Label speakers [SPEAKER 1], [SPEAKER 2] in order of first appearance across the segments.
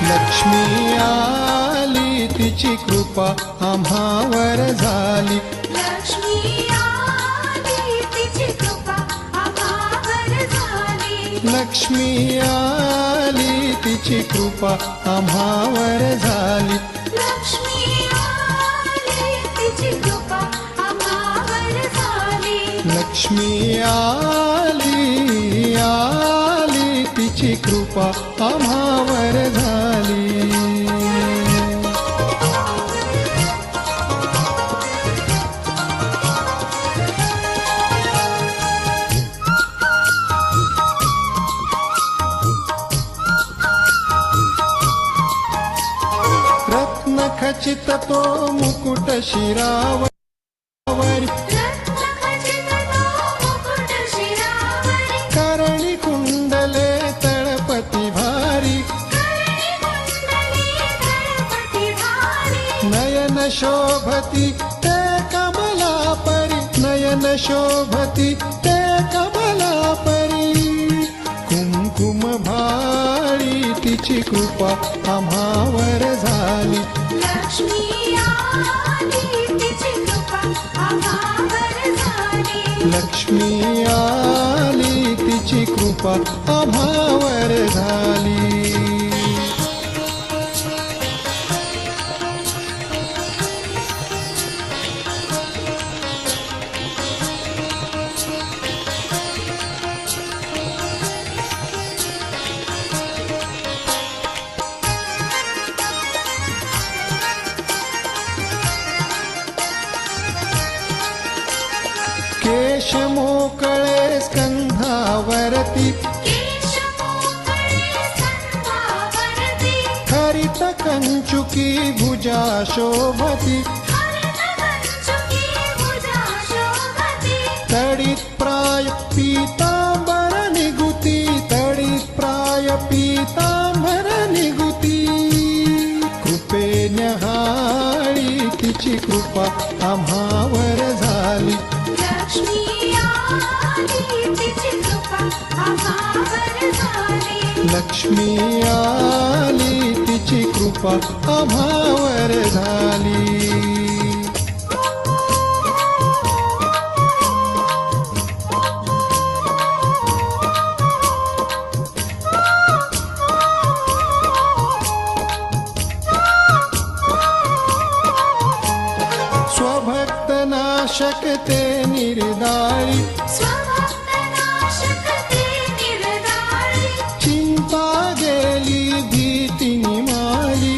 [SPEAKER 1] लक्ष्मी आली तिची कृपा आम्हावर झाली.
[SPEAKER 2] लक्ष्मी आली तिची कृपा आम्हावर झाली.
[SPEAKER 1] लक्ष्मी आली तिची कृपा आम्हावर झाली.
[SPEAKER 2] लक्ष्मी आली तिची कृपा आम्हावर झाली.
[SPEAKER 1] लक्ष्मी आली आली तिची कृपा आम्हावर झाली. रत्नखचित तो मुकुट शिरावर करणी कुंडले तळपती भारी. नयन शोभती ते कमला परी. नयन शोभती ते कमला परी. कुमकुम भाळी तिची कृपा आम्हावर झाली.
[SPEAKER 2] लक्ष्मी आली तिची कृपा आम्हावर झाली.
[SPEAKER 1] लक्ष्मी आली तिची कृपा आम्हावर झाली. केश मोकळे स्कंधावरती. हरित कंचुकी भुजा शोभती. तडित प्राय पीतांबर निगुती. तडित प्राय पीतांबर निगुती. कृपे न्याहाळी तिची कृपा आम्हावर झाली.
[SPEAKER 2] लक्ष्मी आली तिची कृपा आम्हावर झाली.
[SPEAKER 1] लक्ष्मी आली तिची कृपा आम्हावर झाली. स्वभक्त नाशक ते निर्दाळी. चिंता गेली भीती निमाली.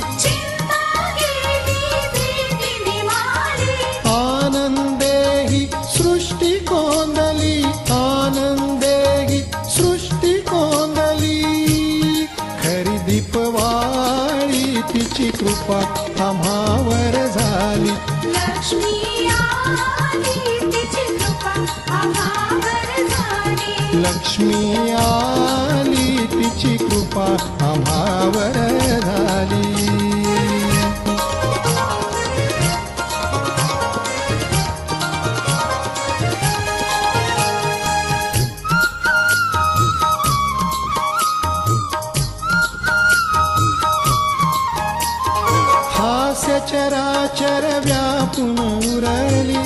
[SPEAKER 1] आनंदे ही सृष्टी कोंदली. आनंदे ही सृष्टी कोंदली. खरी दीपवाळी तिची कृपा आम्हावर झाली.
[SPEAKER 2] लक्ष्मी आली तिची कृपा आम्हावर झाली.
[SPEAKER 1] लक्ष्मी आली तिची कृपा आम्हावर झाली. हास्य चराचर व्यापून उरली.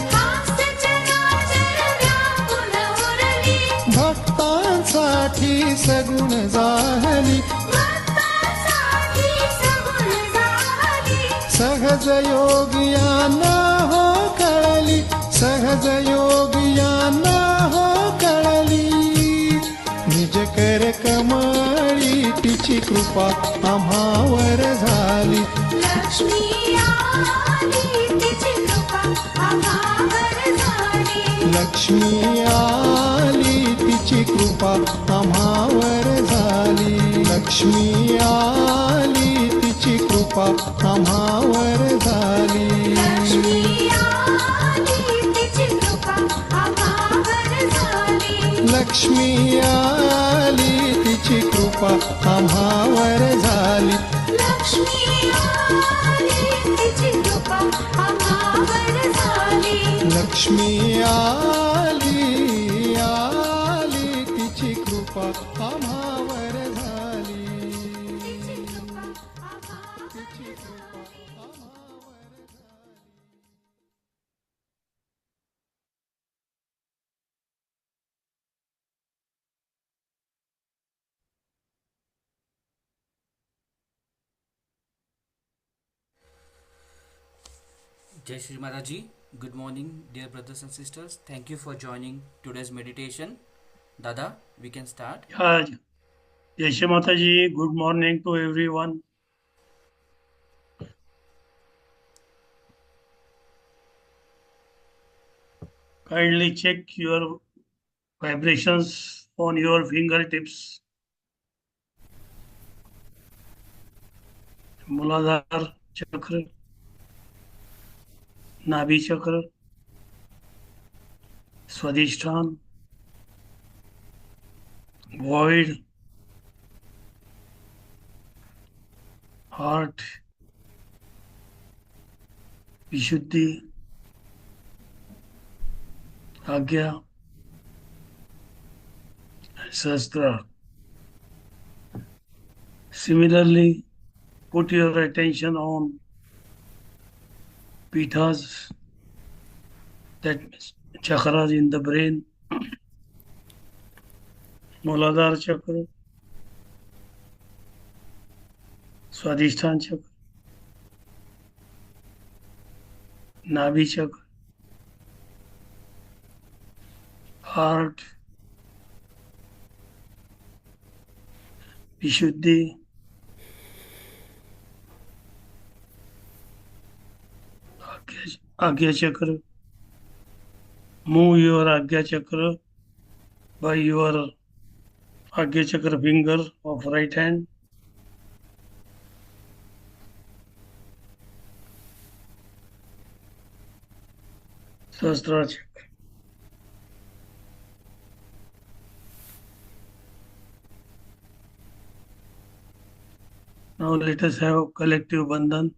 [SPEAKER 1] भक्तांसाठी सगुण जाहली. सहज योगियांना हो कळली. सहज योगियांना हो कळली. निज कर कमळी तिची कृपा आम्हावर झाली.
[SPEAKER 2] लक्ष्मी आली तिची कृपा आम्हावर झाली.
[SPEAKER 1] लक्ष्मी आली तिची कृपा आम्हावर झाली. लक्ष्मी आली तिची कृपा आम्हावर झाली.
[SPEAKER 2] लक्ष्मी आली तिची कृपा आम्हावर झाली.
[SPEAKER 1] लक्ष्मी आली तिची कृपा आम्हावर झाली.
[SPEAKER 2] लक्ष्मी आली
[SPEAKER 3] Jai Shri Mataji. Good morning, dear brothers and sisters. Thank you for joining today's meditation. Dada, we can start.
[SPEAKER 4] Yeah, Jai Shri Mataji, good morning to everyone. Kindly check your vibrations on your fingertips. Muladhara chakra, Nabhi chakra, Swadhisthana, void, heart, Vishuddhi, Agya, and Sastra. Similarly, put your attention on pithas, that means chakras in the brain, Muladhara chakra, Swadhisthana chakra, Nabhi chakra, heart, Vishuddhi, Agya chakra. Move your Agya chakra by your Agya chakra finger of right hand. Sahasrara chakra. Now let us have collective bandhan.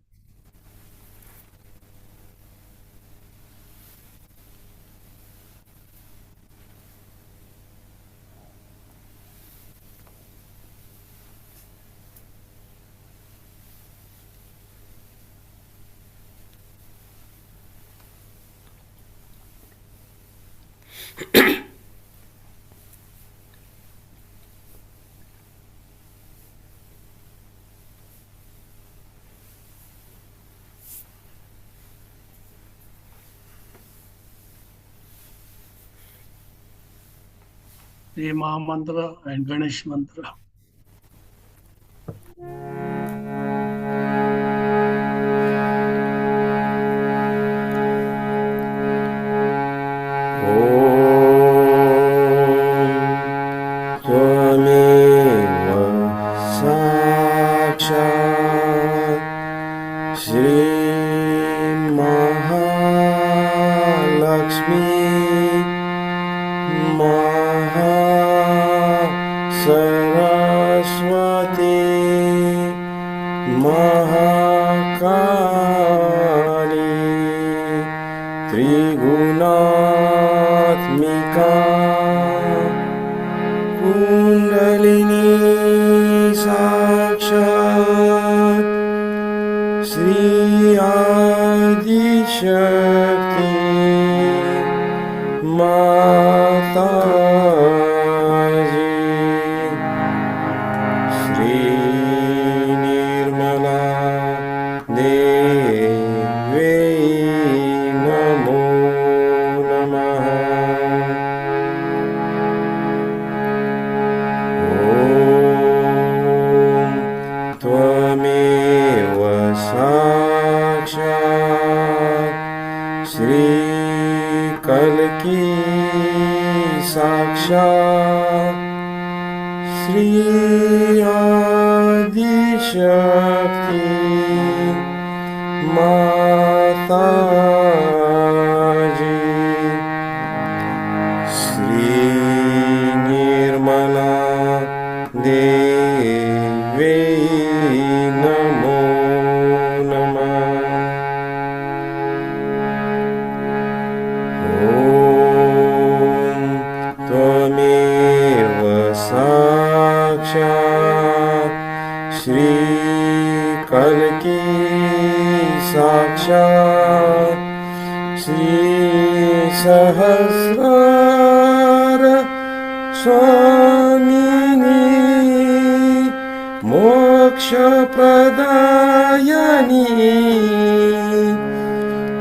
[SPEAKER 4] The Maha Mantra and Ganesh Mantra.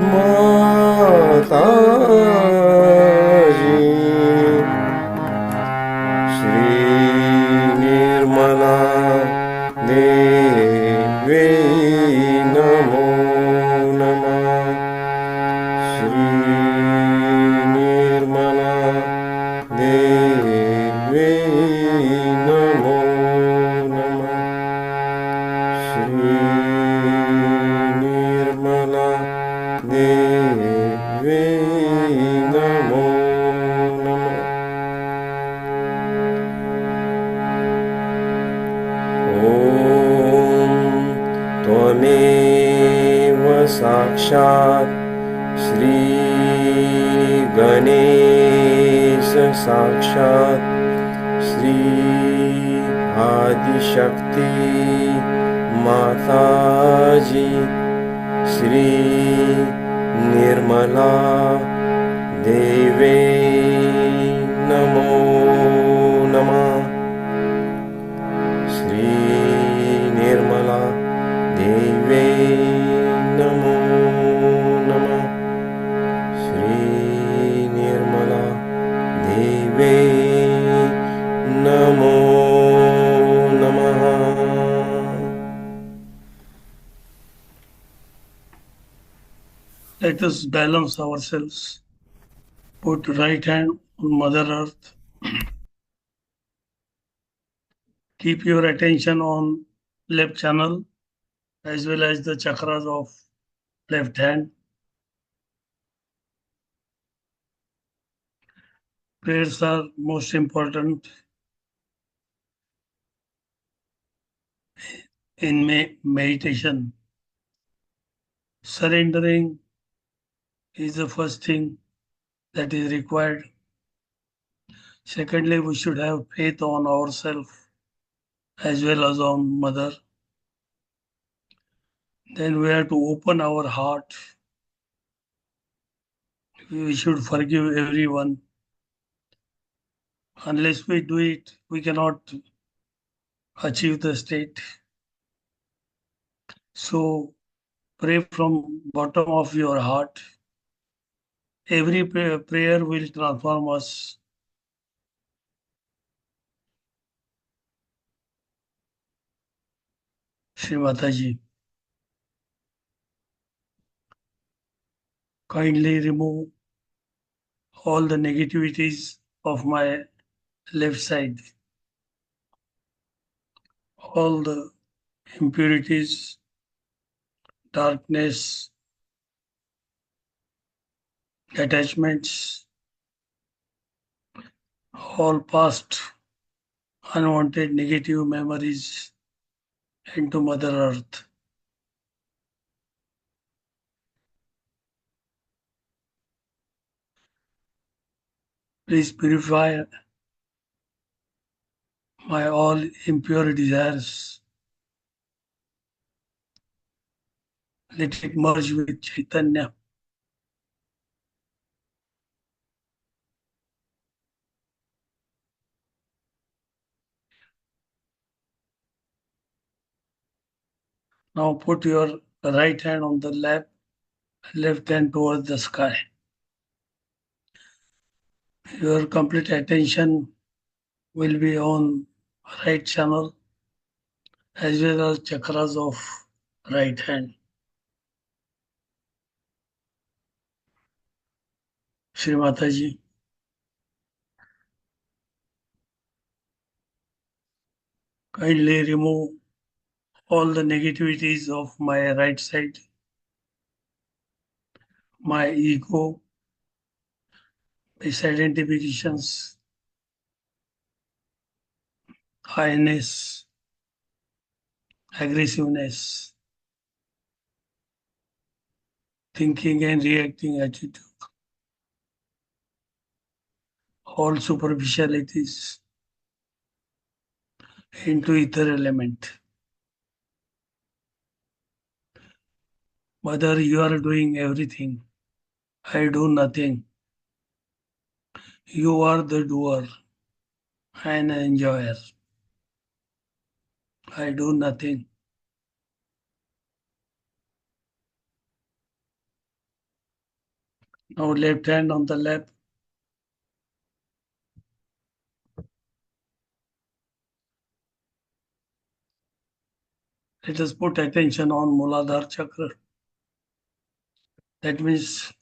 [SPEAKER 5] माताजी श्री निर्मला देवी नमो नमः श्री निर्मला देवी नमो नमः श्री निर्मला देवी नमो नमः ॐ त्वमेव साक्षात् श्री गणेश साक्षात् श्री आदिशक्ति माताजी श्री निर्मला देवे नमो नमः श्री निर्मला देवे नमो नमः श्री निर्मला देवे नमो नमः
[SPEAKER 4] Let us balance ourselves. Put right hand on Mother Earth. Keep your attention on left channel as well as the chakras of left hand. Prayers are most important in meditation. Surrendering is the first thing that is required. Secondly, we should have faith on ourselves as well as on Mother. Then we have to open our heart. We should forgive everyone. Unless we do it, we cannot achieve the state. So pray from bottom of your heart. Every prayer will transform us. Shri Mataji, kindly remove all the negativities of my left side, all the impurities, darkness, attachments, all past unwanted negative memories into Mother Earth. Please purify my all impure desires. Let it merge with Chaitanya. Now put your right hand on the lap, left hand towards the sky. Your complete attention will be on right channel as well as chakras of right hand. Shri Mataji, kindly remove all the negativities of my right side, my ego, misidentifications, highness, aggressiveness, thinking and reacting attitude, all superficialities into ether element. Mother, you are doing everything. I do nothing. You are the doer and enjoyer. I do nothing. Now left hand on the lap. Let us put attention on Muladhara Chakra. That means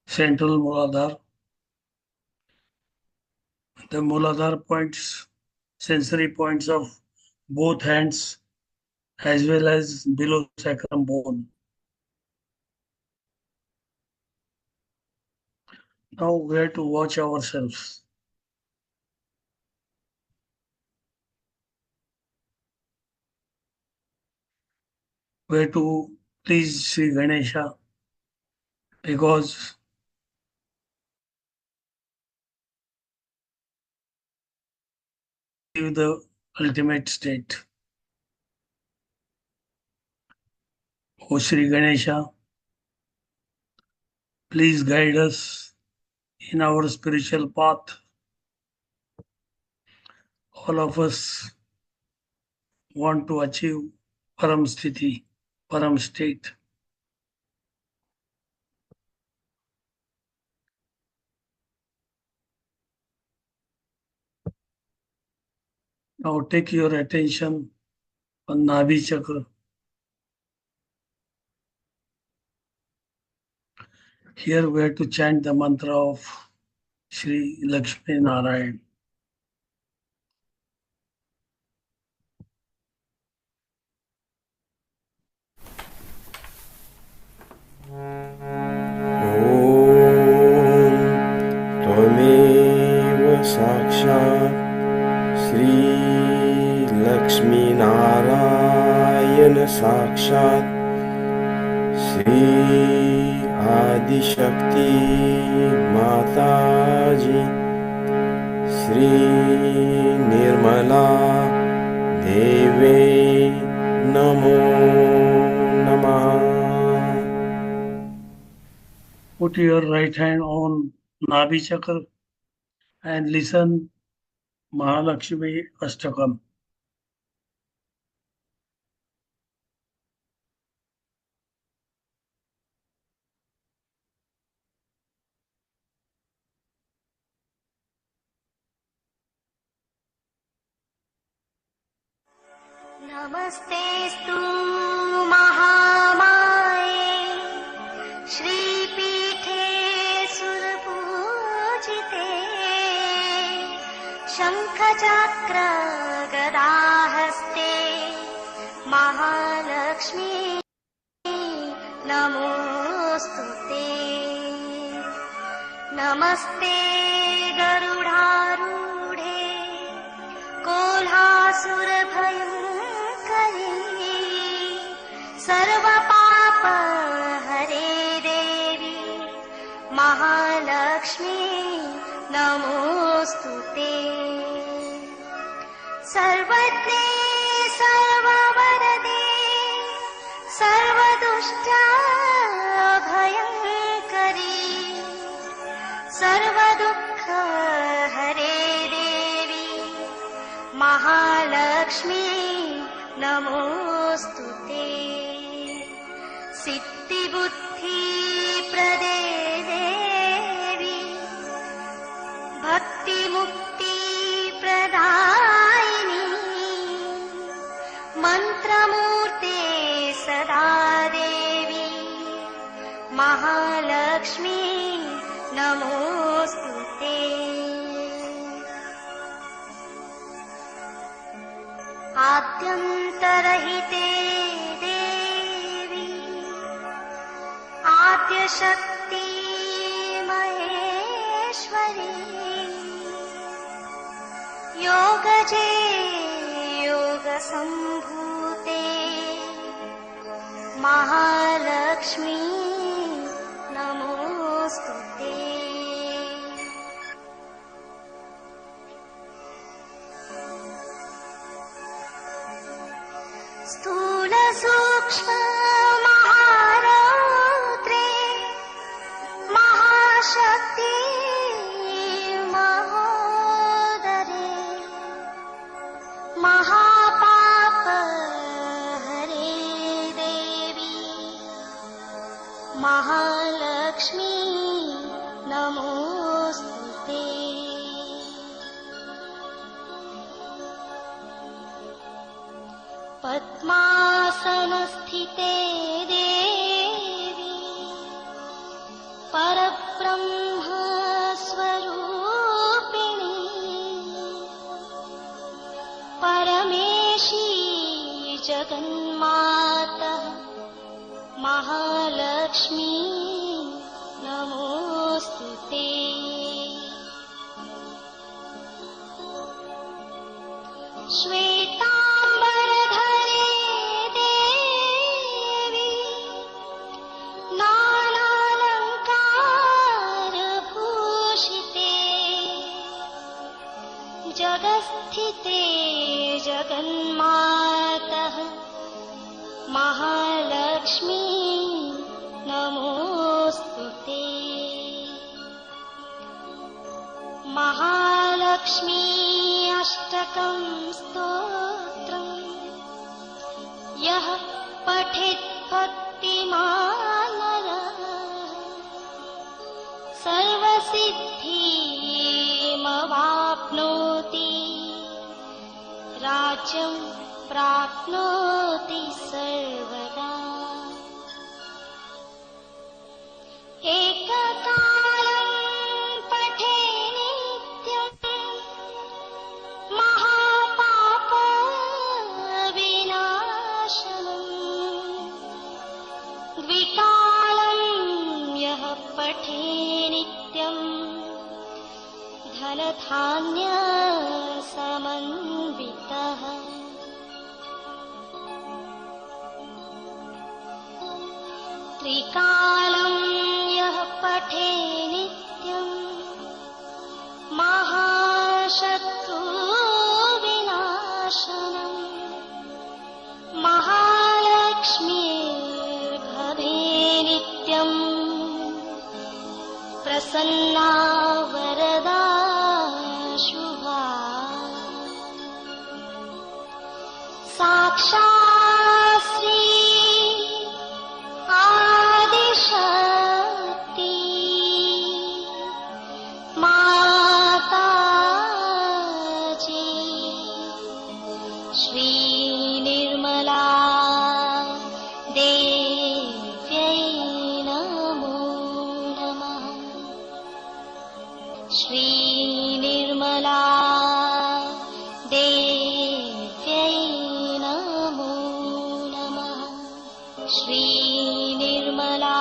[SPEAKER 4] central Muladhara. The Muladhara points, sensory points of both hands as well as below sacrum bone. Now we have to watch ourselves. We have to please Sri Ganesha because give the ultimate state. O Sri Ganesha, please guide us in our spiritual path. All of us want to achieve Param Sthiti, Param state. Now take your attention on Nabhi Chakra. Here we have to chant the mantra of Sri Lakshmi Narayan.
[SPEAKER 5] त्वमेव साक्षात् श्रीलक्ष्मीनारायण साक्षात् श्री आदिशक्ति माताजी श्री निर्मला देवे नमो नमः.
[SPEAKER 4] Put your right hand on Nabhi Chakra and listen Mahalakshmi Ashtakam.
[SPEAKER 2] नमस्तेस्तु महामाये श्रीपीठे सुरपूजिते शङ्खचक्र गदाहस्ते Mahalakshmi नमोऽस्तुते. नमस्ते गरुडारूढे कोल्हासुरभयङ्करी सर्वपाप हरे देवी महालक्ष्मी नमोऽस्तुते. सर्वज्ञे सर्ववरदे सर्वदुष्टाभयङ्करी सर्वदुःख हरे देवी महालक्ष्मी नमोऽस्तुते. सिद्धिबुद्धिप्रदे देवी भक्तिमुक्तिप्रदायिनी मन्त्रमूर्ते सदा देवी महालक्ष्मी नमोऽस्तुते. आद्यन्तरहिते देवी आद्यशक्ति महेश्वरी योगजे योगसम्भूते महालक्ष्मी नमोऽस्तुते. स्थूल सूक्ष्म महारौद्रे महाशक्ति महोदरे महापाप हरे देवी महालक्ष्मी नमोस्तुते। पद्मासनस्थिते देवी परब्रह्म स्वरूपिणी परमेशी जगन्माता महालक्ष्मी नमोस्तुते। श्वेताम्बरधरे देवी नानालङ्कारभूषिते जगत्स्थिते जगन्मातः महालक्ष्मी नमोस्तुते। महालक्ष्मी अष्टकं स्तोत्रम् यः पठेत् भक्तिमान् नरः सर्वसिद्धिमवाप्नोति राज्यं प्राप्नोति सर्वदा। एककालं पठे नित्यं महापापविनाशनम् द्विकालं यः पठे नित्यं धनधान्यसमन्वितः। त्रिकालं यः पठे नित्यं महाशत्रुविनाशनम् महालक्ष्मीर्भवे नित्यं प्रसन्ना वरदा शुभा। साक्षात् श्री आदिशक्ति माताजी श्री निर्मला देव्यै नमो नमः। श्री निर्मला देव्यै नमो नमः। श्री निर्मला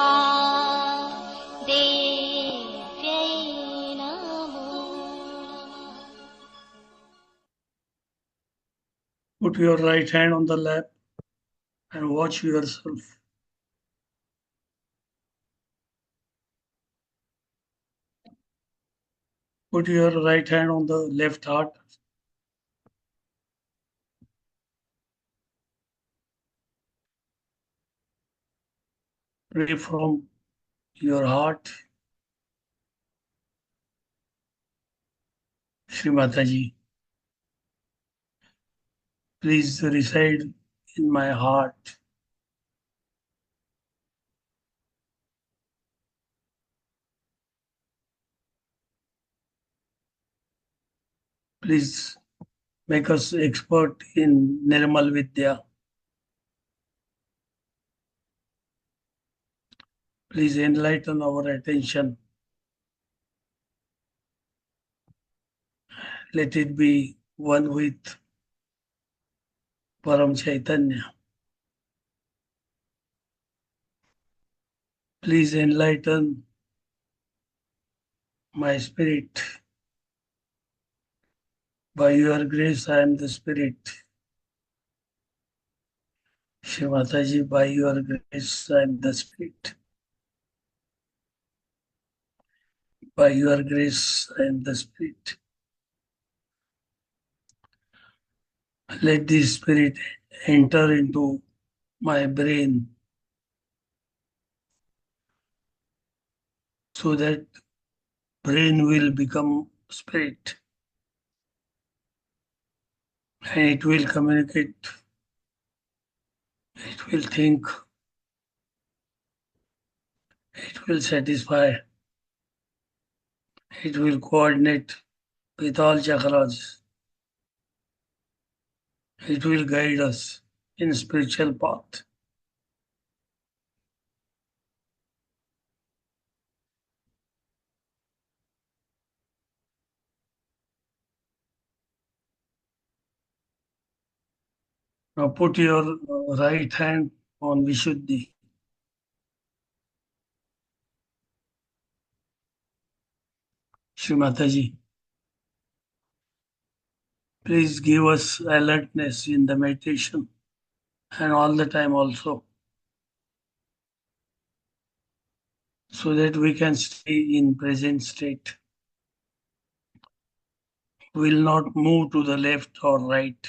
[SPEAKER 2] देव्यै नमो नमः।
[SPEAKER 4] Put your right hand on the lap and watch yourself. Put your right hand on the left heart. Pray from your heart. Shri Mataji, please reside in my heart. Please make us expert in Nirmal Vidya. Please enlighten our attention. Let it be one with Param Chaitanya. Please enlighten my spirit. By your grace, I am the spirit. Shri Mataji, by your grace, I am the spirit. By your grace, I am the spirit. Let this spirit enter into my brain so that brain will become spirit and it will communicate, it will think, It will satisfy. It will coordinate with all chakras. It will guide us in spiritual path. Now put your right hand on Vishuddhi. Shri Mataji, please give us alertness in the meditation and all the time also, so that we can stay in present state. Will not move to the left or right.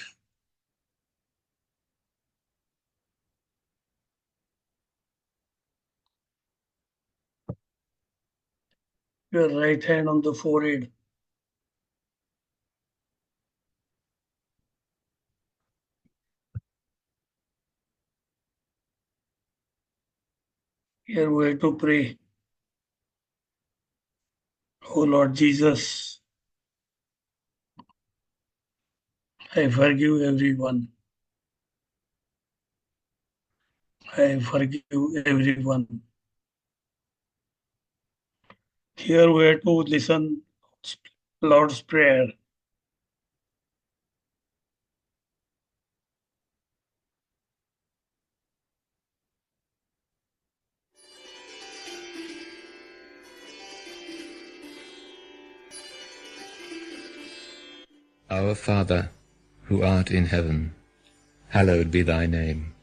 [SPEAKER 4] Your right hand on the forehead. Here we have to pray. Oh Lord Jesus, I forgive everyone. I forgive everyone. Here we have to listen Lord's Prayer.
[SPEAKER 6] Our Father, who art in heaven, hallowed be thy name.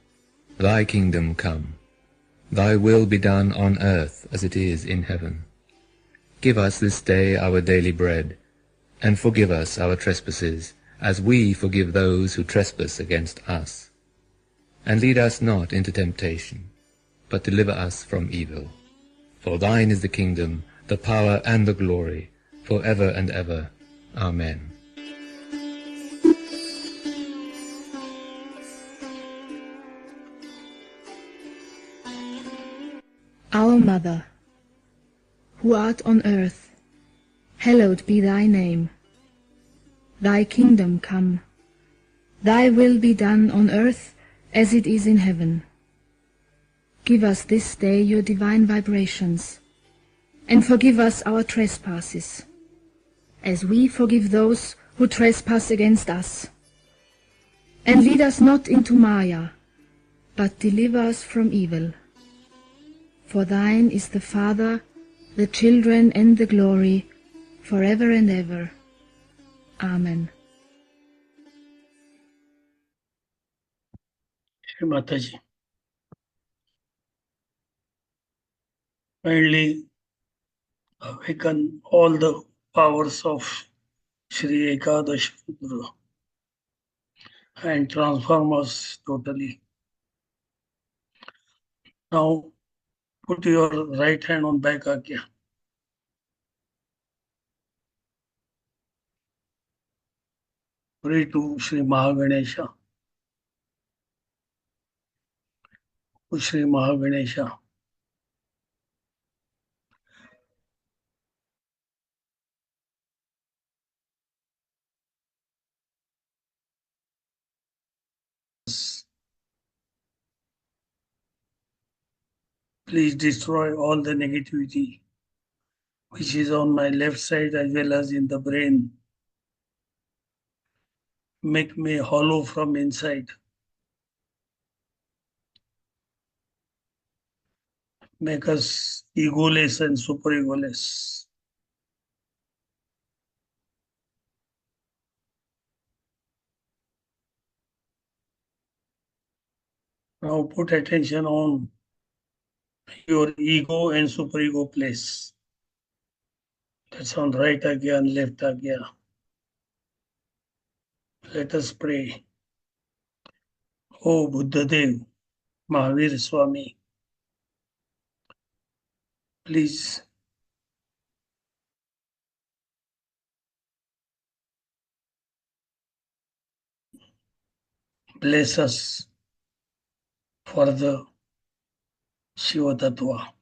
[SPEAKER 6] Thy kingdom come. Thy will be done on earth as it is in heaven. Give us this day our daily bread, and forgive us our trespasses, as we forgive those who trespass against us. And lead us not into temptation, but deliver us from evil. For thine is the kingdom, the power, and the glory, for ever and ever. Amen.
[SPEAKER 7] Our Mother, who art on earth, hallowed be thy name. Thy kingdom come. Thy will be done on earth as it is in heaven. Give us this day your divine vibrations, and forgive us our trespasses, as we forgive those who trespass against us. And lead us not into Maya, but deliver us from evil. For thine is the Father, the children, and the glory, forever and ever. Amen.
[SPEAKER 4] Shri Mataji. Kindly awaken all the powers of Shri Ekadash Guru and transform us totally. Now put your right hand on back Agya. Pray to Shri Mahaganesha. To Shri Mahaganesha. Please destroy all the negativity which is on my left side as well as in the brain. Make me hollow from inside. Make us egoless and super egoless. Now put attention on your ego and superego place. That's on right Agya and left Agya. Let us pray. O Buddhadev, Mahavir Swami, please bless us for the Shiva Tattva.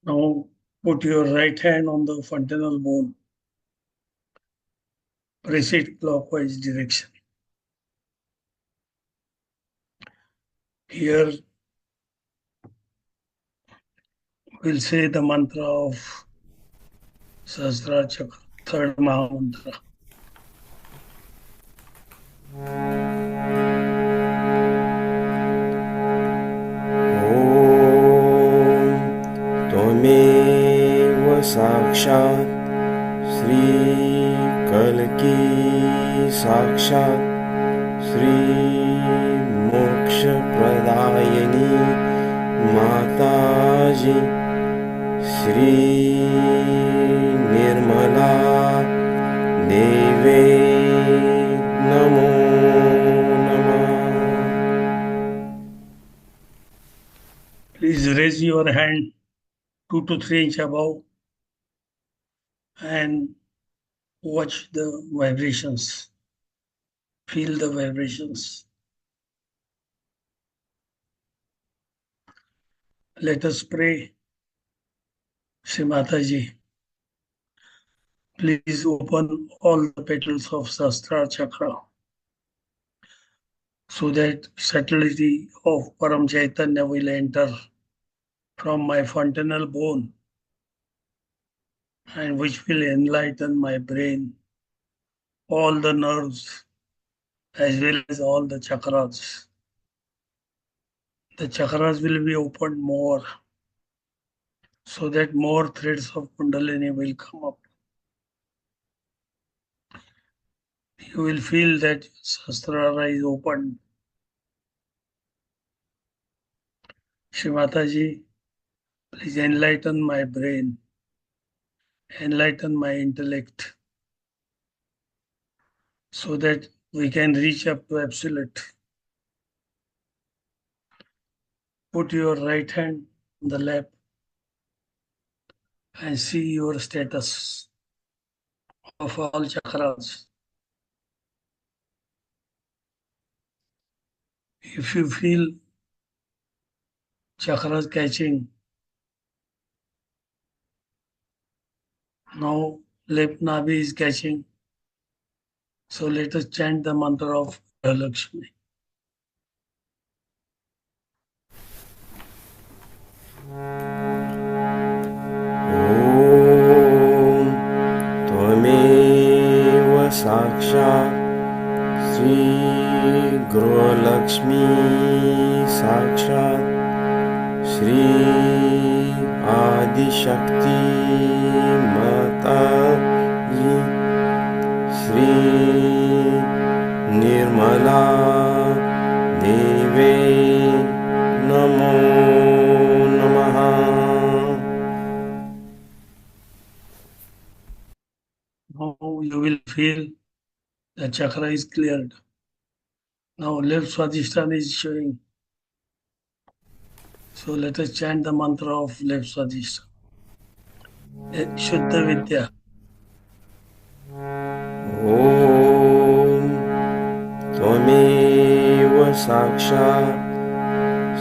[SPEAKER 4] Now put your right hand on the fontanel bone. Press it clockwise direction. Here we'll say the mantra of Sahasrara Chakra, third Mahamantra.
[SPEAKER 5] त्वमेव साक्षात् श्रीकल्की साक्षात् श्रीमोक्षप्रदायिनी माताजी श्रीनिर्मला देवे नमो नमः.
[SPEAKER 4] Please raise your hand 2 to 3 inch above and watch the vibrations. Feel the vibrations. Let us pray. Shri Mataji, please open all the petals of Sahasrara Chakra so that subtlety of Param Chaitanya will enter from my fontanel bone and which will enlighten my brain, all the nerves, as well as all the chakras. The chakras will be opened more so that more threads of Kundalini will come up. You will feel that Sahasrara is opened. Shri Mataji, please enlighten my brain, enlighten my intellect, so that we can reach up to Absolute. Put your right hand on the lap and see your status of all chakras. If you feel chakras catching, now left nabi is catching. So let us chant the mantra of Lakshmi.
[SPEAKER 5] ॐ त्वमेव साक्षात् श्रीगृहलक्ष्मी साक्षात् श्री आदिशक्ति माताजी श्री निर्मला देवे नमो नमः.
[SPEAKER 4] Now you will feel the chakra is cleared. Now left Swadhisthana is showing. So let us chant the mantra of left Swadhisthana. Shuddha Vidya.
[SPEAKER 5] ॐ त्वमेव साक्षात्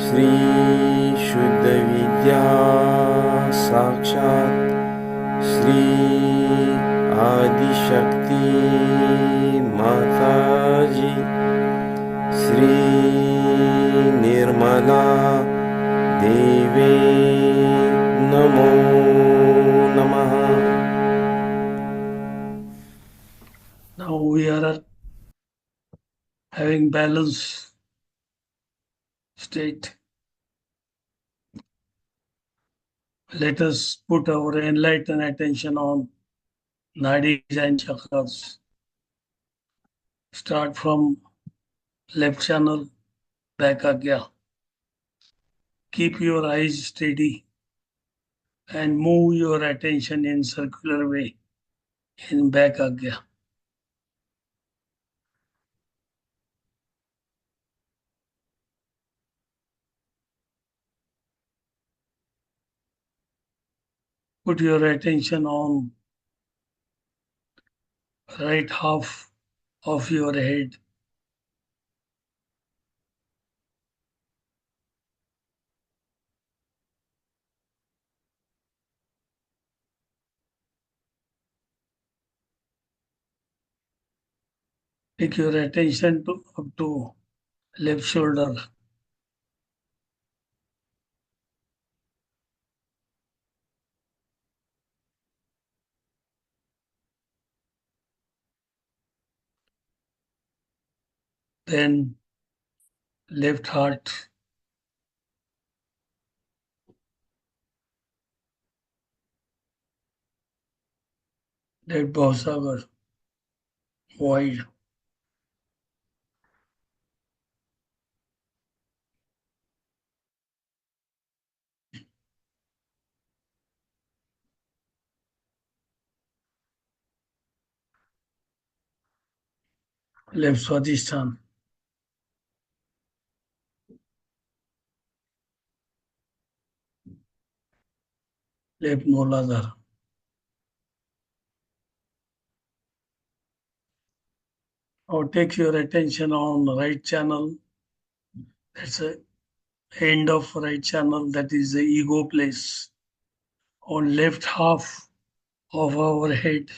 [SPEAKER 5] श्रीशुद्धविद्या साक्षात् श्री आदिशक्ति माताजी श्री निर्मला देवे नमो नमः.
[SPEAKER 4] Now we are having balance state. Let us put our enlightened attention on nadis and chakras. Start from left channel, back agya. Keep your eyes steady and move your attention in circular way in back agya. Put your attention on right half of your head. Take your attention to up to left shoulder. Then left heart. Left Bhavsagar. Wide. Left Swadhisthana. Left Mooladhara. Now take your attention on right channel. That's the end of right channel. That is the ego place. On left half of our head.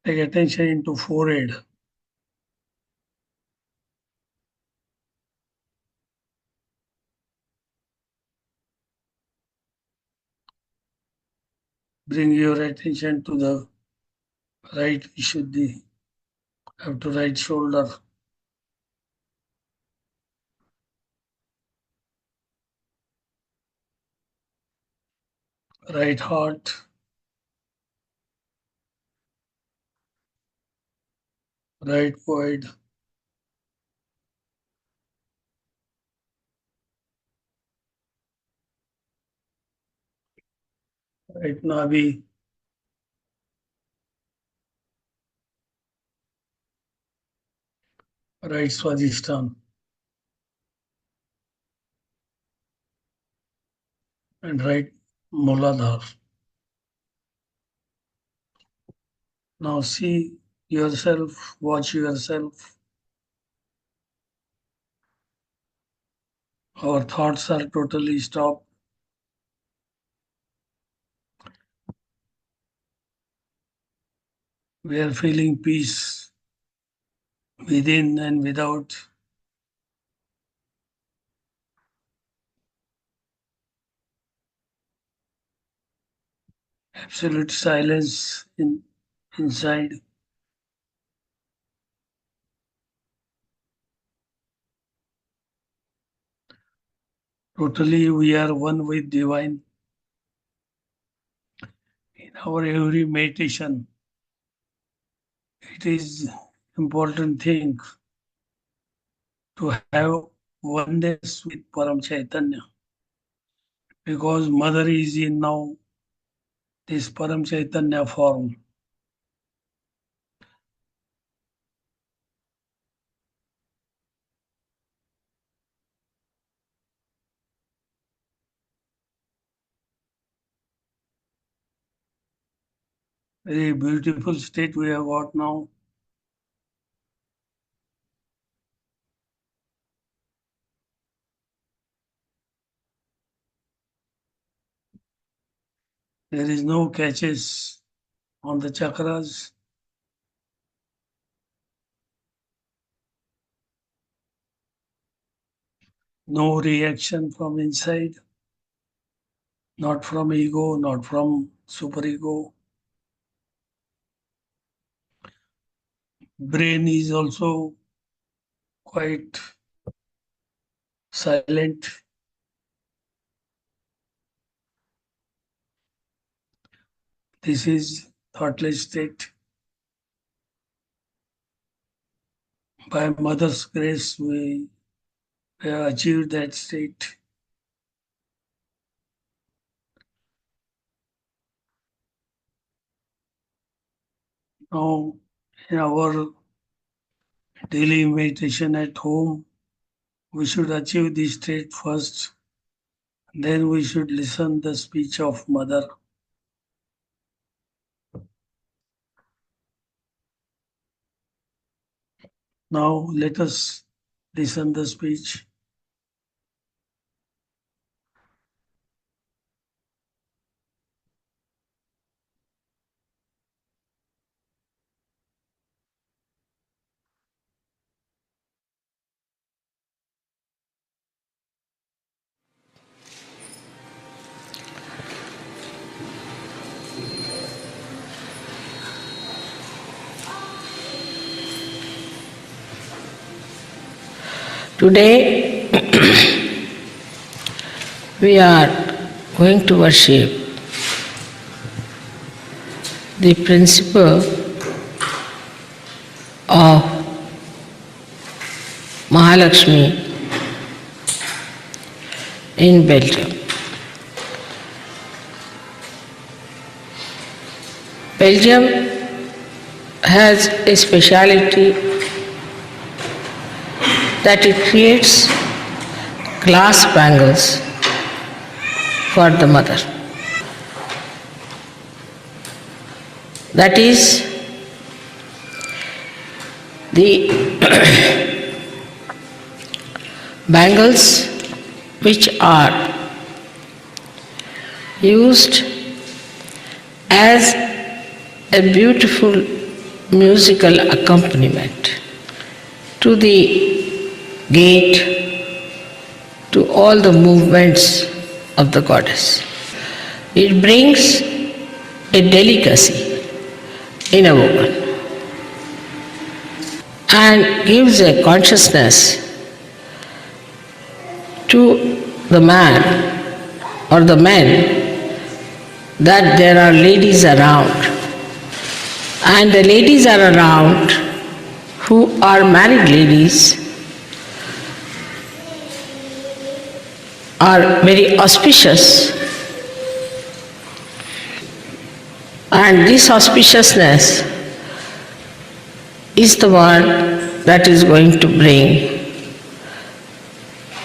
[SPEAKER 4] Take attention into forehead. Bring your attention to the right Vishuddhi, up to right shoulder. Right heart. Right void. Right navi. Right Swadhisthana. And right Mooladhara. Now see yourself, watch yourself. Our thoughts are totally stopped. We are feeling peace within and without. Absolute silence inside. Totally we are one with divine. In our every meditation, it is important thing to have oneness with Param Chaitanya. Because Mother is in now this Param Chaitanya form. Very beautiful state we have got now. There is no catches on the chakras. No reaction from inside. Not from ego, not from superego. Brain is also quite silent. This is thoughtless state. By Mother's grace, we have achieved that state. Now, in our daily meditation at home, we should achieve this state first. Then we should listen the speech of Mother. Now let us listen the speech.
[SPEAKER 8] Today we are going to worship the principle of Mahalakshmi in Belgium. Belgium has a speciality that it creates glass bangles for the mother. That is the bangles which are used as a beautiful musical accompaniment to the gait, to all the movements of the goddess. It brings a delicacy in a woman and gives a consciousness to the man or the men that there are ladies around. And the ladies are around who are married ladies are very auspicious, and this auspiciousness is the one that is going to bring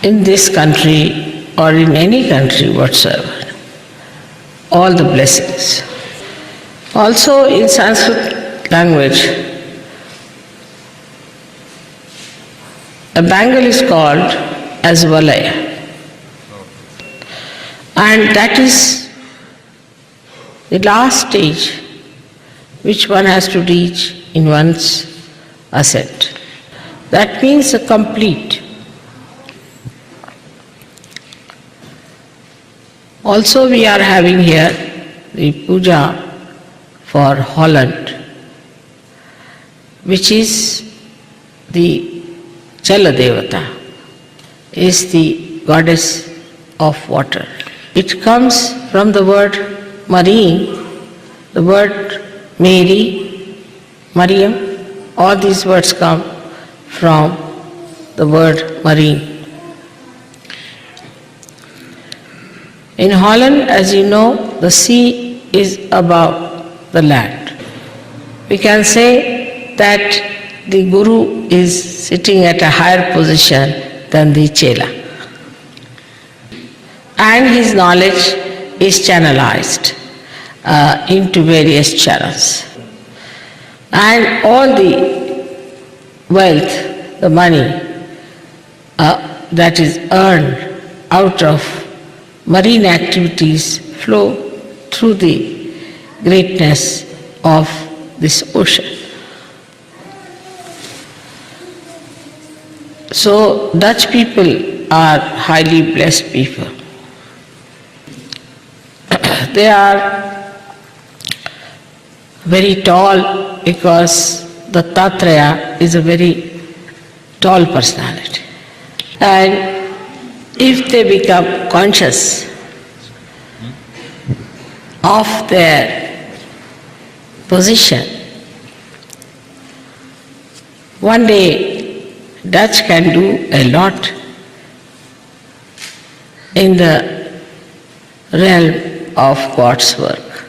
[SPEAKER 8] in this country or in any country whatsoever all the blessings. Also in Sanskrit language, a bangle is called as valaya. And that is the last stage which one has to reach in one's ascent. That means a complete. Also we are having here the puja for Holland, which is the Jala Devata, is the goddess of water. It comes from the word marine, the word Mary, Mariam, all these words come from the word marine. In Holland, as you know, the sea is above the land. We can say that the Guru is sitting at a higher position than the Chela. And his knowledge is channelized into various channels. And all the wealth, the money that is earned out of marine activities flow through the greatness of this ocean. So Dutch people are highly blessed people. They are very tall because the Tatraya is a very tall personality. And if they become conscious of their position, one day Dutch can do a lot in the realm of God's work.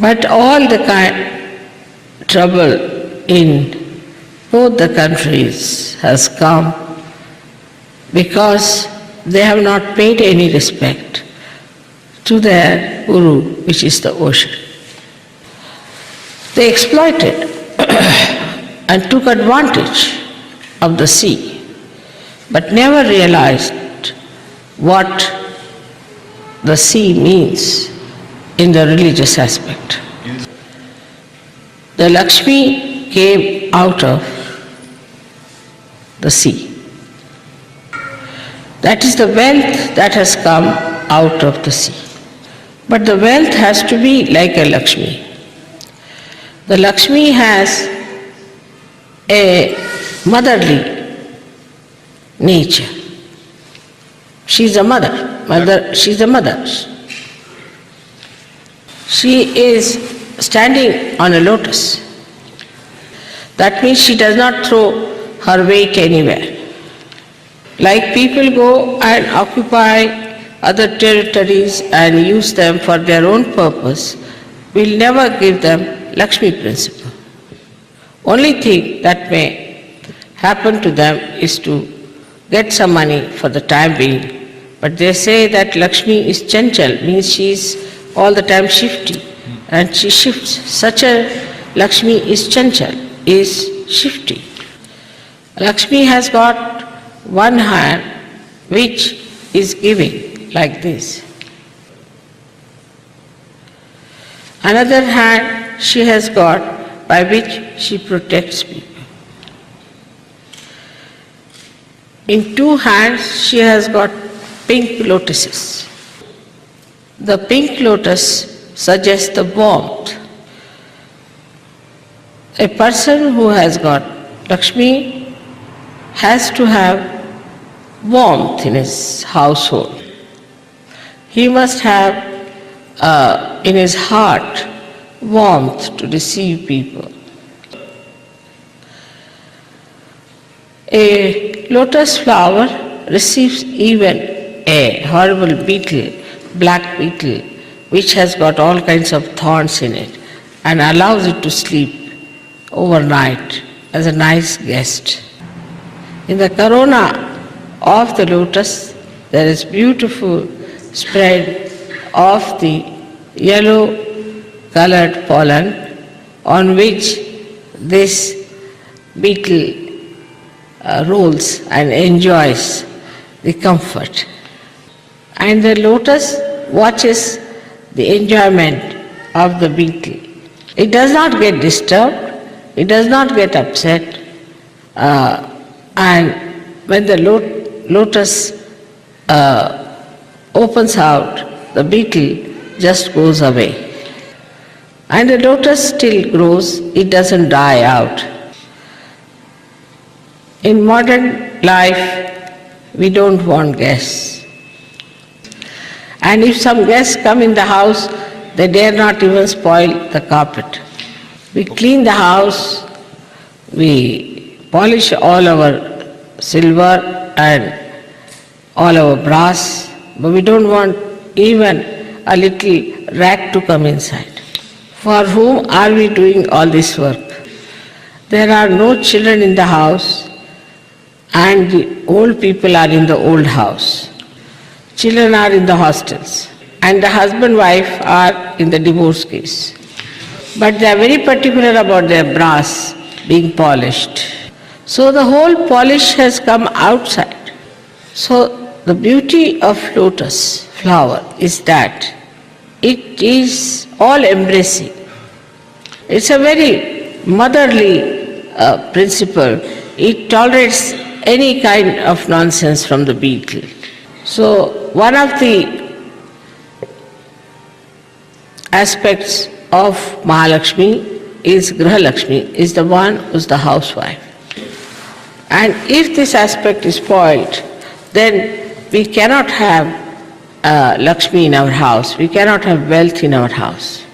[SPEAKER 8] But all the trouble in both the countries has come because they have not paid any respect to their Guru, which is the ocean. They exploited and took advantage of the sea, but never realized what the sea means in the religious aspect. The Lakshmi came out of the sea. That is the wealth that has come out of the sea. But the wealth has to be like a Lakshmi. The Lakshmi has a motherly nature. She's a mother. She's a mother. She is standing on a lotus. That means she does not throw her weight anywhere. Like people go and occupy other territories and use them for their own purpose, we'll never give them Lakshmi principle. Only thing that may happen to them is to get some money for the time being. But they say that Lakshmi is chanchal, means she is all the time shifty, and she shifts. Such a Lakshmi is chanchal, is shifty. Lakshmi has got one hand which is giving, like this. Another hand she has got by which she protects people. In two hands she has got pink lotuses. The pink lotus suggests the warmth. A person who has got Lakshmi has to have warmth in his household. He must have in his heart warmth to receive people. A lotus flower receives even a horrible beetle, black beetle, which has got all kinds of thorns in it, and allows it to sleep overnight as a nice guest. In the corona of the lotus, there is beautiful spread of the yellow colored pollen on which this beetle rolls and enjoys the comfort. And the lotus watches the enjoyment of the beetle. It does not get disturbed, it does not get upset, and when the lotus opens out, the beetle just goes away. And the lotus still grows, it doesn't die out. In modern life, we don't want guests. And if some guests come in the house, they dare not even spoil the carpet. We clean the house, we polish all our silver and all our brass, but we don't want even a little rat to come inside. For whom are we doing all this work? There are no children in the house, and the old people are in the old house. Children are in the hostels, and the husband wife are in the divorce case. But they are very particular about their brass being polished. So the whole polish has come outside. So the beauty of lotus flower is that it is all embracing. It's a very motherly principle. It tolerates any kind of nonsense from the beetle. So one of the aspects of Mahalakshmi is Grihalakshmi, is the one who's the housewife. And if this aspect is spoiled, then we cannot have Lakshmi in our house, we cannot have wealth in our house.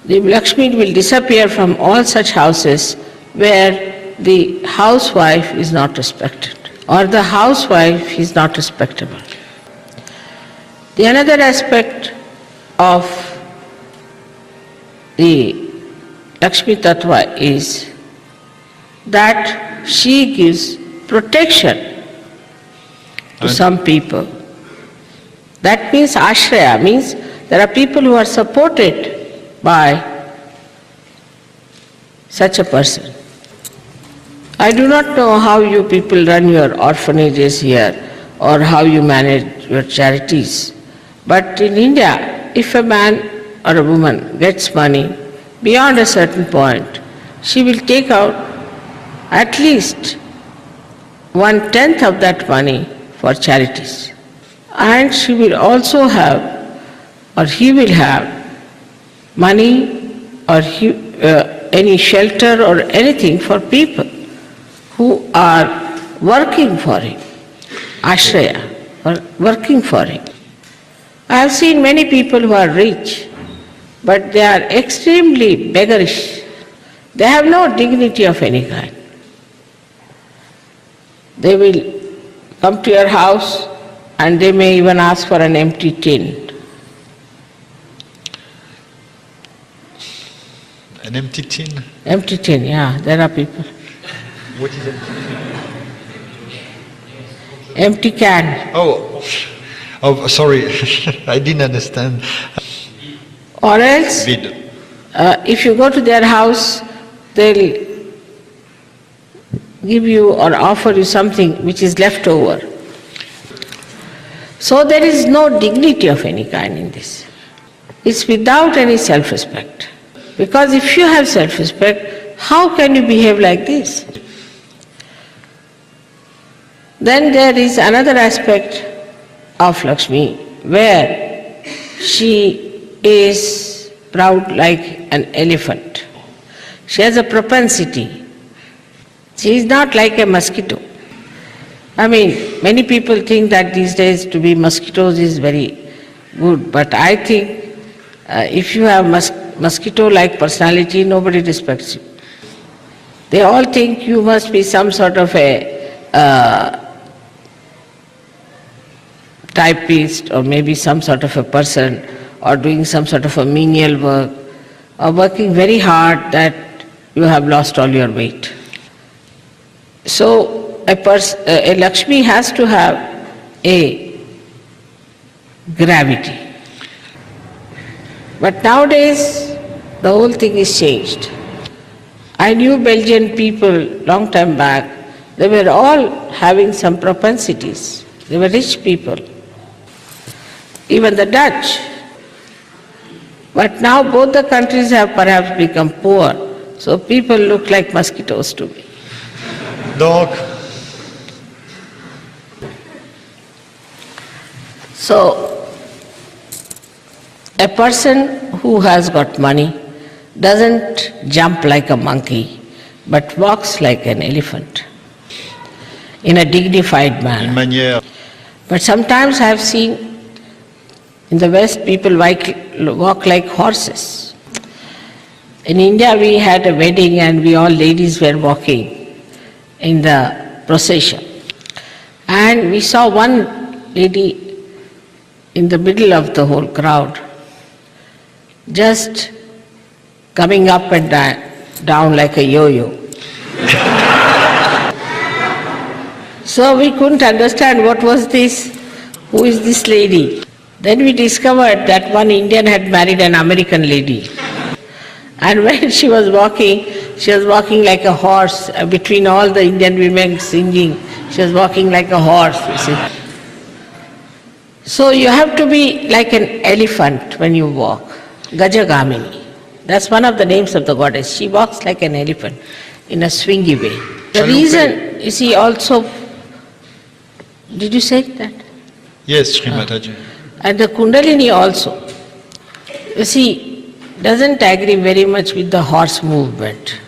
[SPEAKER 8] The Lakshmi will disappear from all such houses where the housewife is not respected, or the housewife is not respectable. The another aspect of the Lakshmi Tattva is that she gives protection to some people. That means ashraya, means there are people who are supported by such a person. I do not know how you people run your orphanages here or how you manage your charities, but in India, if a man or a woman gets money beyond a certain point, she will take out at least 1/10 of that money for charities. And she will also have, or he will have, money or any shelter or anything for people who are working for him, ashraya, working for him. I have seen many people who are rich, but they are extremely beggarish. They have no dignity of any kind. They will come to your house and they may even ask for an empty tin.
[SPEAKER 9] An empty tin?
[SPEAKER 8] Empty tin, yeah, there are people.
[SPEAKER 9] What is empty tin?
[SPEAKER 8] Empty can.
[SPEAKER 9] Oh, sorry, I didn't understand.
[SPEAKER 8] Or else,
[SPEAKER 9] Vide.
[SPEAKER 8] if you go to their house, they'll give you or offer you something which is left over. So there is no dignity of any kind in this. It's without any self-respect. Because if you have self-respect, how can you behave like this? Then there is another aspect of Lakshmi where she is proud like an elephant. She has a propensity. She is not like a mosquito. I mean, many people think that these days to be mosquitoes is very good, but I think if you have mosquito-like personality, nobody respects you. They all think you must be some sort of a typist or maybe some sort of a person or doing some sort of a menial work or working very hard that you have lost all your weight. So a Lakshmi has to have a gravity. But nowadays the whole thing is changed. I knew Belgian people long time back, they were all having some propensities. They were rich people. Even the Dutch. But now both the countries have perhaps become poor, so people look like mosquitoes to me.
[SPEAKER 9] Donc,
[SPEAKER 8] so a person who has got money doesn't jump like a monkey, but walks like an elephant in a dignified manner. But sometimes I have seen in the West people walk like horses. In India we had a wedding and we all ladies were walking in the procession. And we saw one lady in the middle of the whole crowd, just coming up and down like a yo-yo. So we couldn't understand what was this, who is this lady. Then we discovered that one Indian had married an American lady. And when she was walking like a horse, between all the Indian women singing, she was walking like a horse, you see. So you have to be like an elephant when you walk, Gajagamini. That's one of the names of the goddess. She walks like an elephant in a swingy way. The reason, you see, also, did you say that?
[SPEAKER 9] yes, Shri Mataji.
[SPEAKER 8] And the Kundalini also, you see, doesn't agree very much with the horse movement.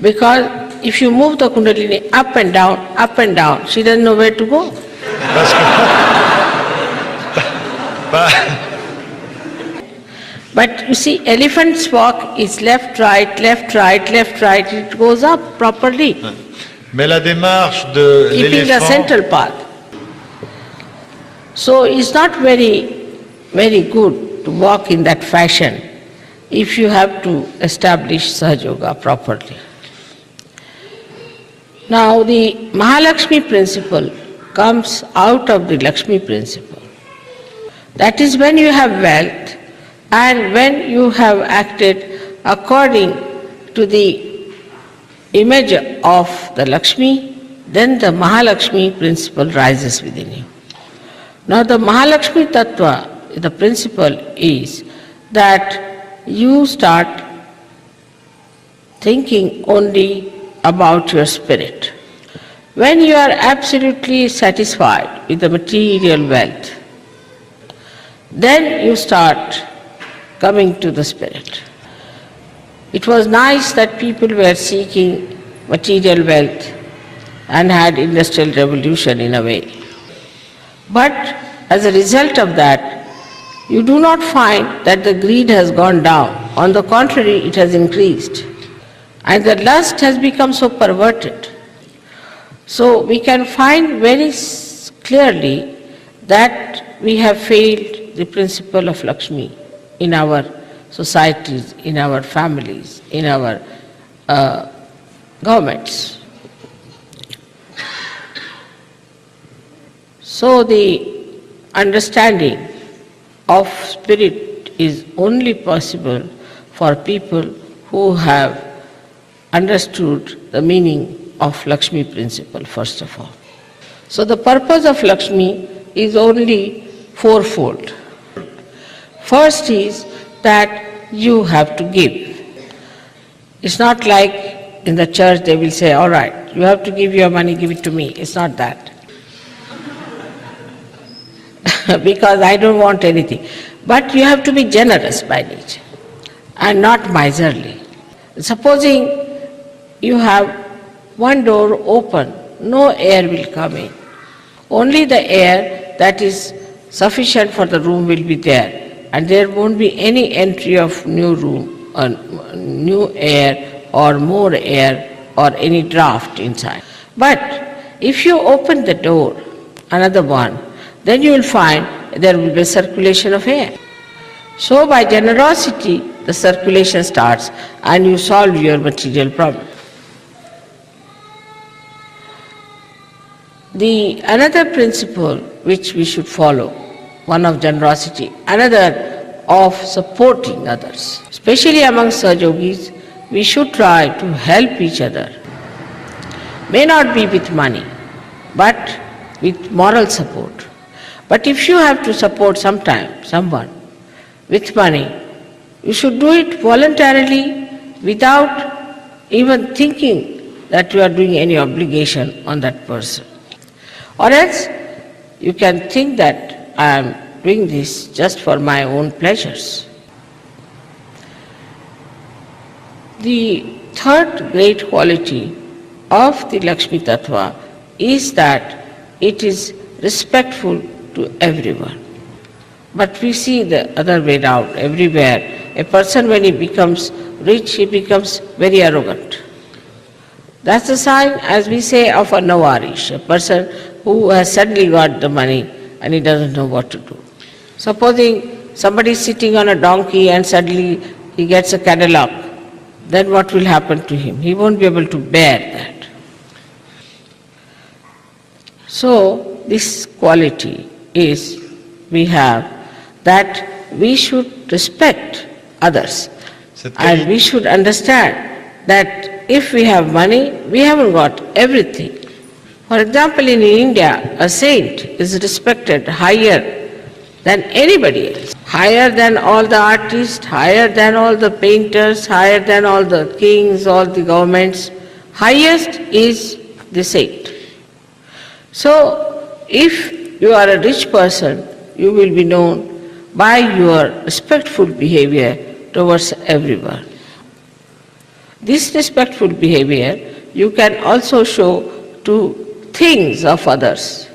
[SPEAKER 8] Because if you move the Kundalini up and down, she doesn't know where to go. But you see, elephant's walk is left, right, left, right, left, right. It goes up properly,
[SPEAKER 9] Mais la démarche de
[SPEAKER 8] keeping the
[SPEAKER 9] l'éléphant,
[SPEAKER 8] central path. So it's not very good to walk in that fashion if you have to establish Sahaja Yoga properly. Now the Mahalakshmi principle comes out of the Lakshmi principle. That is when you have wealth and when you have acted according to the image of the Lakshmi, then the Mahalakshmi principle rises within you. Now the Mahalakshmi Tattva, the principle is that you start thinking only about your spirit. When you are absolutely satisfied with the material wealth, then you start coming to the spirit. It was nice that people were seeking material wealth and had industrial revolution in a way. But as a result of that, you do not find that the greed has gone down. On the contrary, it has increased. And the lust has become so perverted. So we can find very clearly that we have failed the principle of Lakshmi in our societies, in our families, in our governments. So the understanding of spirit is only possible for people who have understood the meaning of Lakshmi principle, first of all. So the purpose of Lakshmi is only fourfold. First is that you have to give. It's not like in the church they will say, all right, you have to give your money, give it to me. It's not that. Because I don't want anything. But you have to be generous by nature and not miserly. Supposing you have one door open, no air will come in. Only the air that is sufficient for the room will be there, and there won't be any entry of new room, new air or more air or any draft inside. But if you open the door, another one, then you will find there will be circulation of air. So by generosity, the circulation starts and you solve your material problem. The another principle which we should follow, one of generosity, another of supporting others. Especially among Sahajogis, we should try to help each other. May not be with money, but with moral support. But if you have to support someone with money, you should do it voluntarily without even thinking that you are doing any obligation on that person. Or else you can think that I am doing this just for my own pleasures. The third great quality of the Lakshmi Tattva is that it is respectful to everyone. But we see the other way round everywhere. A person, when he becomes rich, he becomes very arrogant. That's the sign, as we say, of a Nawarish, a person who has suddenly got the money and he doesn't know what to do. Supposing somebody is sitting on a donkey and suddenly he gets a Cadillac, then what will happen to him? He won't be able to bear that. So this quality is we have that we should respect others and we should understand that if we have money, we haven't got everything. For example, in India, a saint is respected higher than anybody else, higher than all the artists, higher than all the painters, higher than all the kings, all the governments. Highest is the saint. So, if you are a rich person, you will be known by your respectful behavior towards everyone. This respectful behavior you can also show to things of others.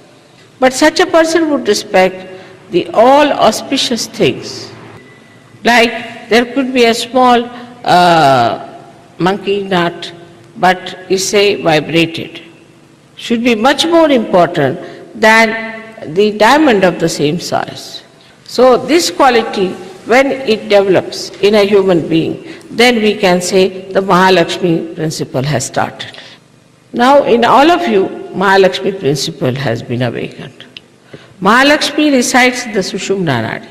[SPEAKER 8] But such a person would respect the all auspicious things. Like there could be a small monkey nut, but is say vibrated. Should be much more important than the diamond of the same size. So this quality, when it develops in a human being, then we can say the Mahalakshmi principle has started. Now in all of you, Mahalakshmi principle has been awakened. Mahalakshmi resides in the Sushumna Nadi.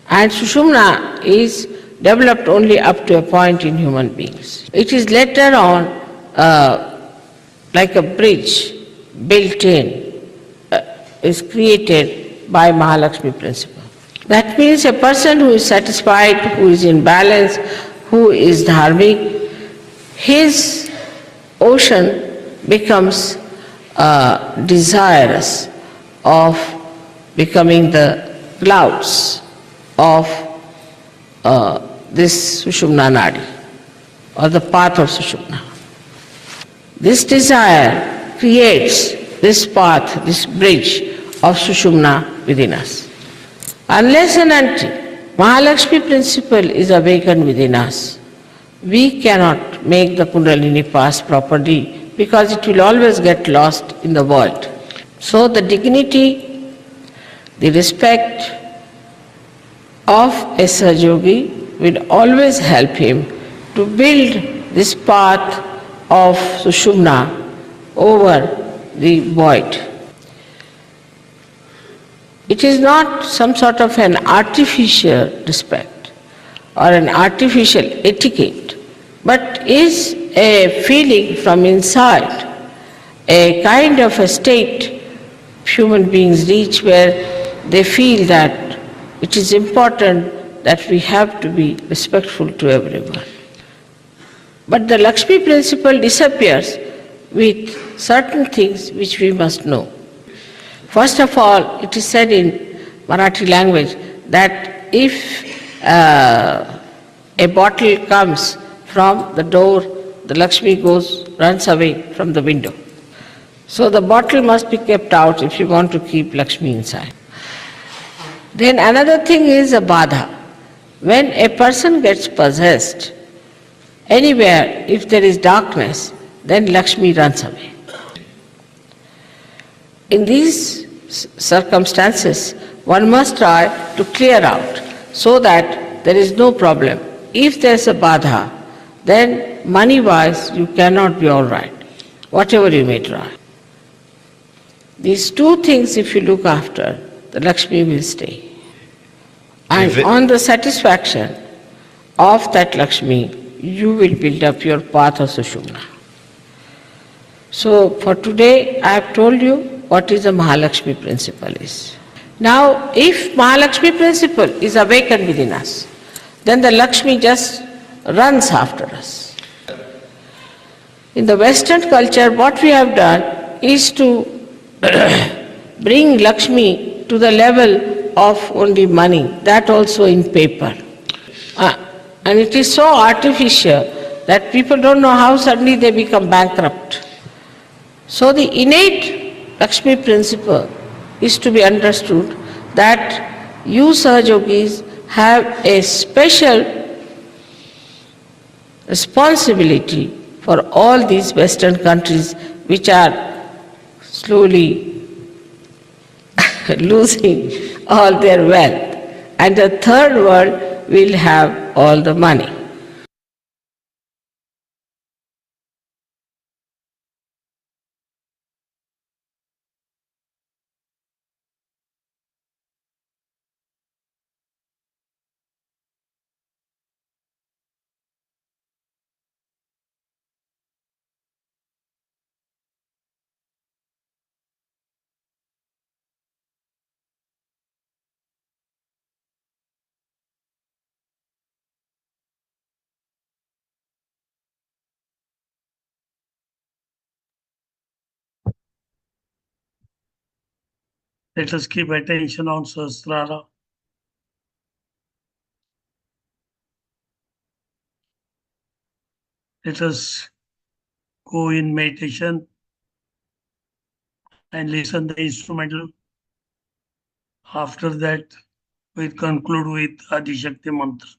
[SPEAKER 8] And Sushumna is developed only up to a point in human beings. It is later on like a bridge built in, is created by Mahalakshmi principle. That means a person who is satisfied, who is in balance, who is dharmic, his ocean becomes desirous of becoming the clouds of this Sushumna Nadi, or the path of Sushumna. This desire creates this path, this bridge of Sushumna within us. Unless and until Mahalakshmi principle is awakened within us, we cannot make the Kundalini pass properly because it will always get lost in the world. So the dignity, the respect of a Sahaja will always help him to build this path of Sushumna over the void. It is not some sort of an artificial respect or an artificial etiquette, but is a feeling from inside, a kind of a state human beings reach where they feel that it is important that we have to be respectful to everyone. But the Lakshmi principle disappears with certain things which we must know. First of all, it is said in Marathi language that if a bottle comes from the door, the Lakshmi runs away from the window. So the bottle must be kept out if you want to keep Lakshmi inside. Then another thing is a badha. When a person gets possessed, anywhere if there is darkness, then Lakshmi runs away. In these circumstances, one must try to clear out so that there is no problem. If there is a badha, then money-wise you cannot be all right, whatever you may try. These two things if you look after, the Lakshmi will stay. And on the satisfaction of that Lakshmi, you will build up your path of Sushumna. So for today, I have told you what is the Mahalakshmi principle is. Now, if Mahalakshmi principle is awakened within us, then the Lakshmi just runs after us. In the Western culture, what we have done is to bring Lakshmi to the level of only money, that also in paper. And it is so artificial that people don't know how suddenly they become bankrupt. So the innate Lakshmi principle is to be understood that you Sahajogis have a special responsibility for all these Western countries which are slowly losing all their wealth, and the third world will have all the money.
[SPEAKER 4] Let us keep attention on Sahasrara. Let us go in meditation and listen the instrumental. After that, we conclude with Adi Shakti mantra.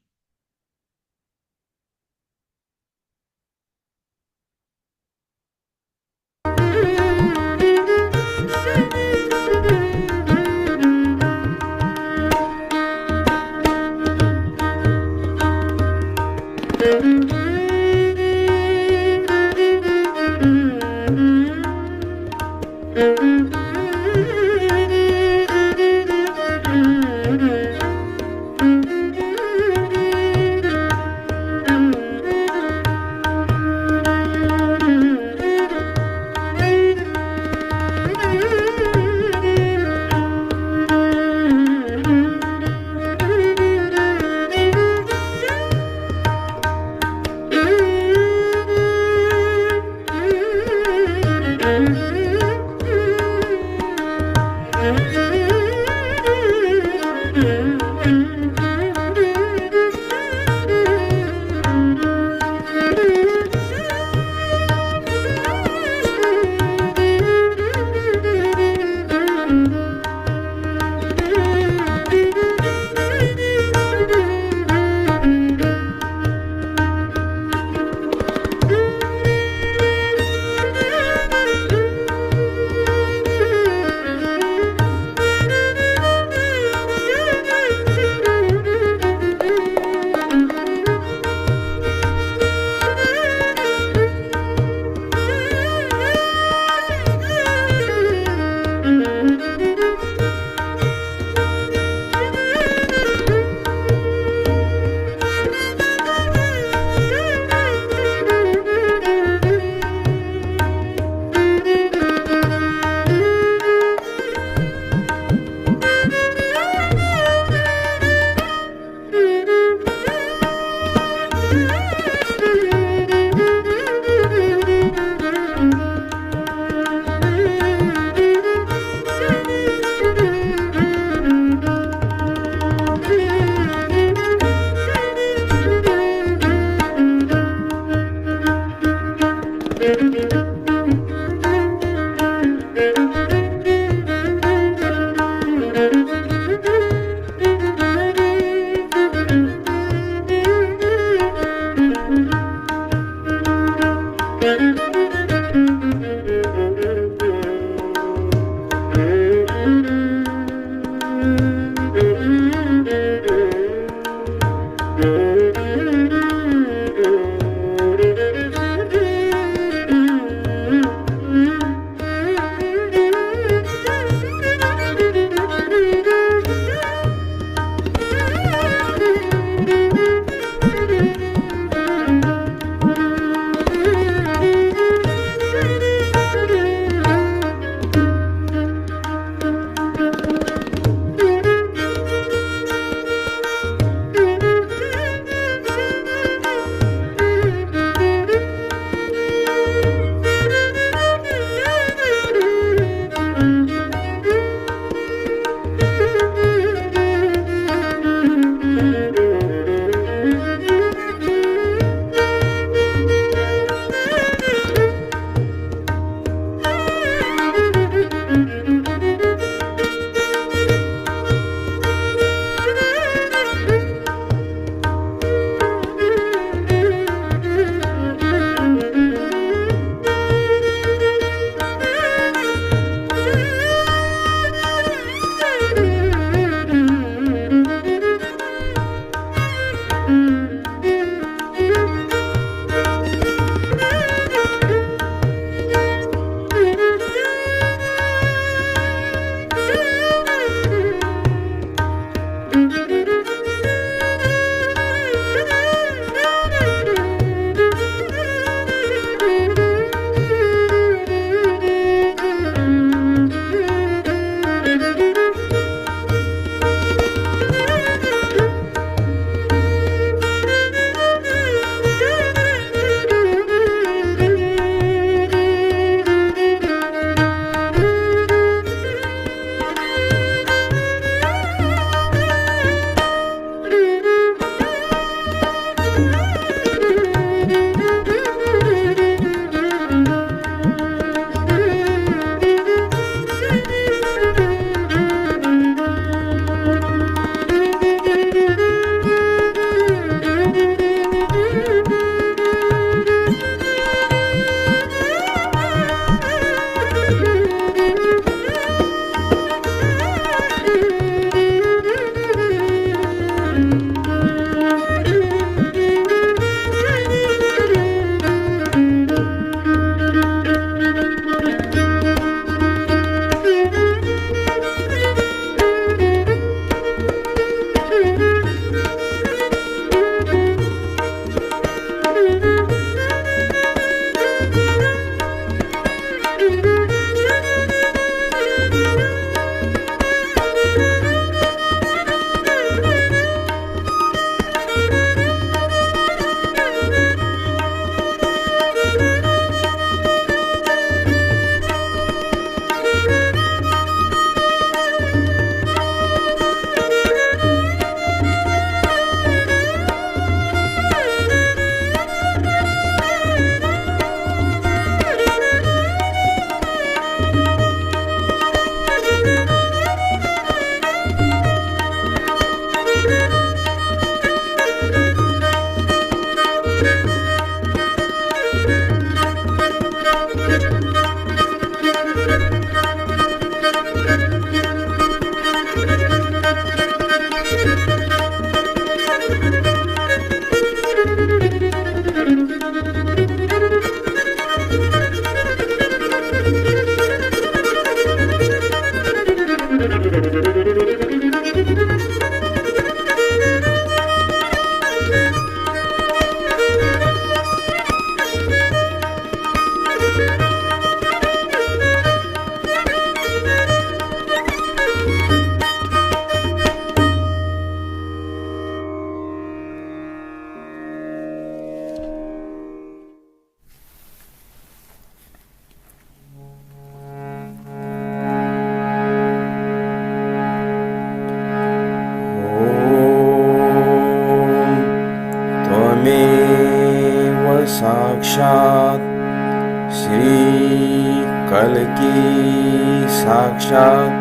[SPEAKER 5] साक्षात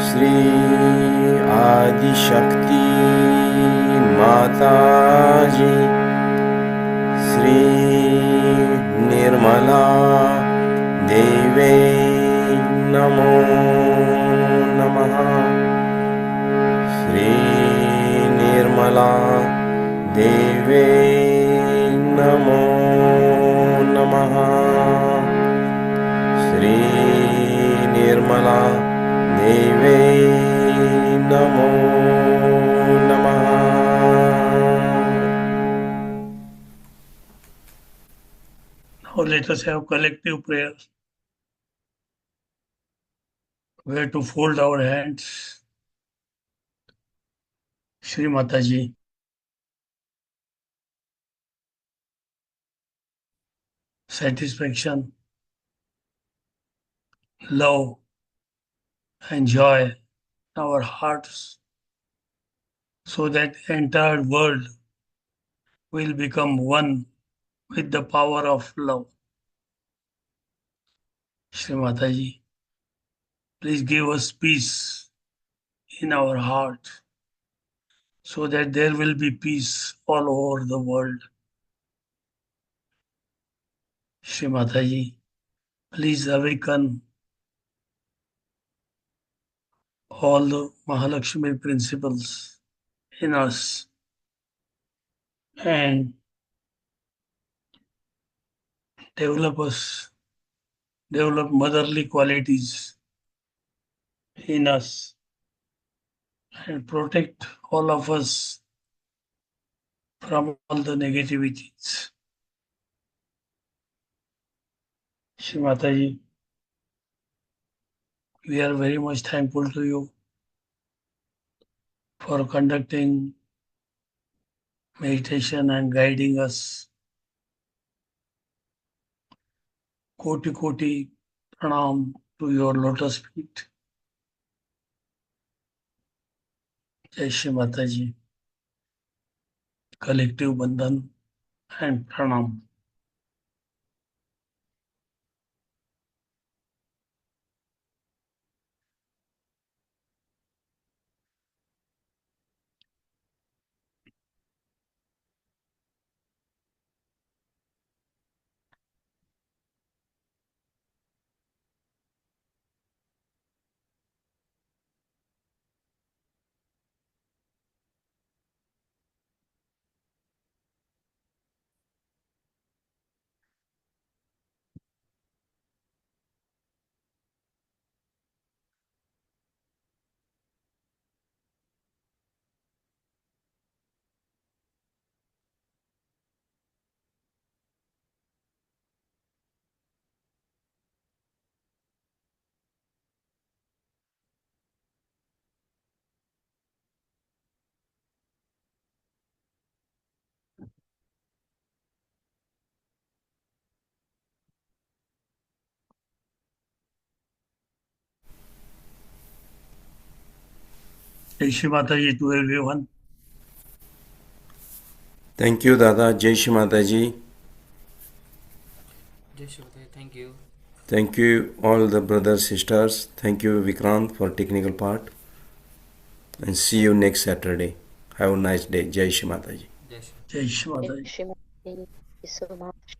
[SPEAKER 5] श्री आदिशक्ति माता जी श्री निर्मला देवे नमो नमः। श्री निर्मला देवे नमो नमः। श्री निर्मला देवे नमो नमः।
[SPEAKER 4] Now let us have collective prayer. We have to fold our hands. Shri Mataji. Satisfaction, love, and joy in our hearts, so that the entire world will become one with the power of love. Shri Mataji, please give us peace in our heart, so that there will be peace all over the world. Shri Mataji, please awaken all the Mahalakshmi principles in us and develop motherly qualities in us and protect all of us from all the negativities. Shri Mataji, we are very much thankful to you for conducting meditation and guiding us. Koti Koti Pranam to your lotus feet. Jai Shri Mataji. Collective Bandhan and Pranam. Jai Shri Mataji to everyone.
[SPEAKER 5] Thank you, Dada. Jai Shri Mataji.
[SPEAKER 3] Jai Shri Mataji, thank you.
[SPEAKER 5] Thank you, all the brothers, sisters. Thank you, Vikrant, for technical part. And see you next Saturday. Have a nice day. Jai Shri Mataji.
[SPEAKER 3] Jai Shri.
[SPEAKER 4] Jai Shri Mataji.
[SPEAKER 2] Thank you so much.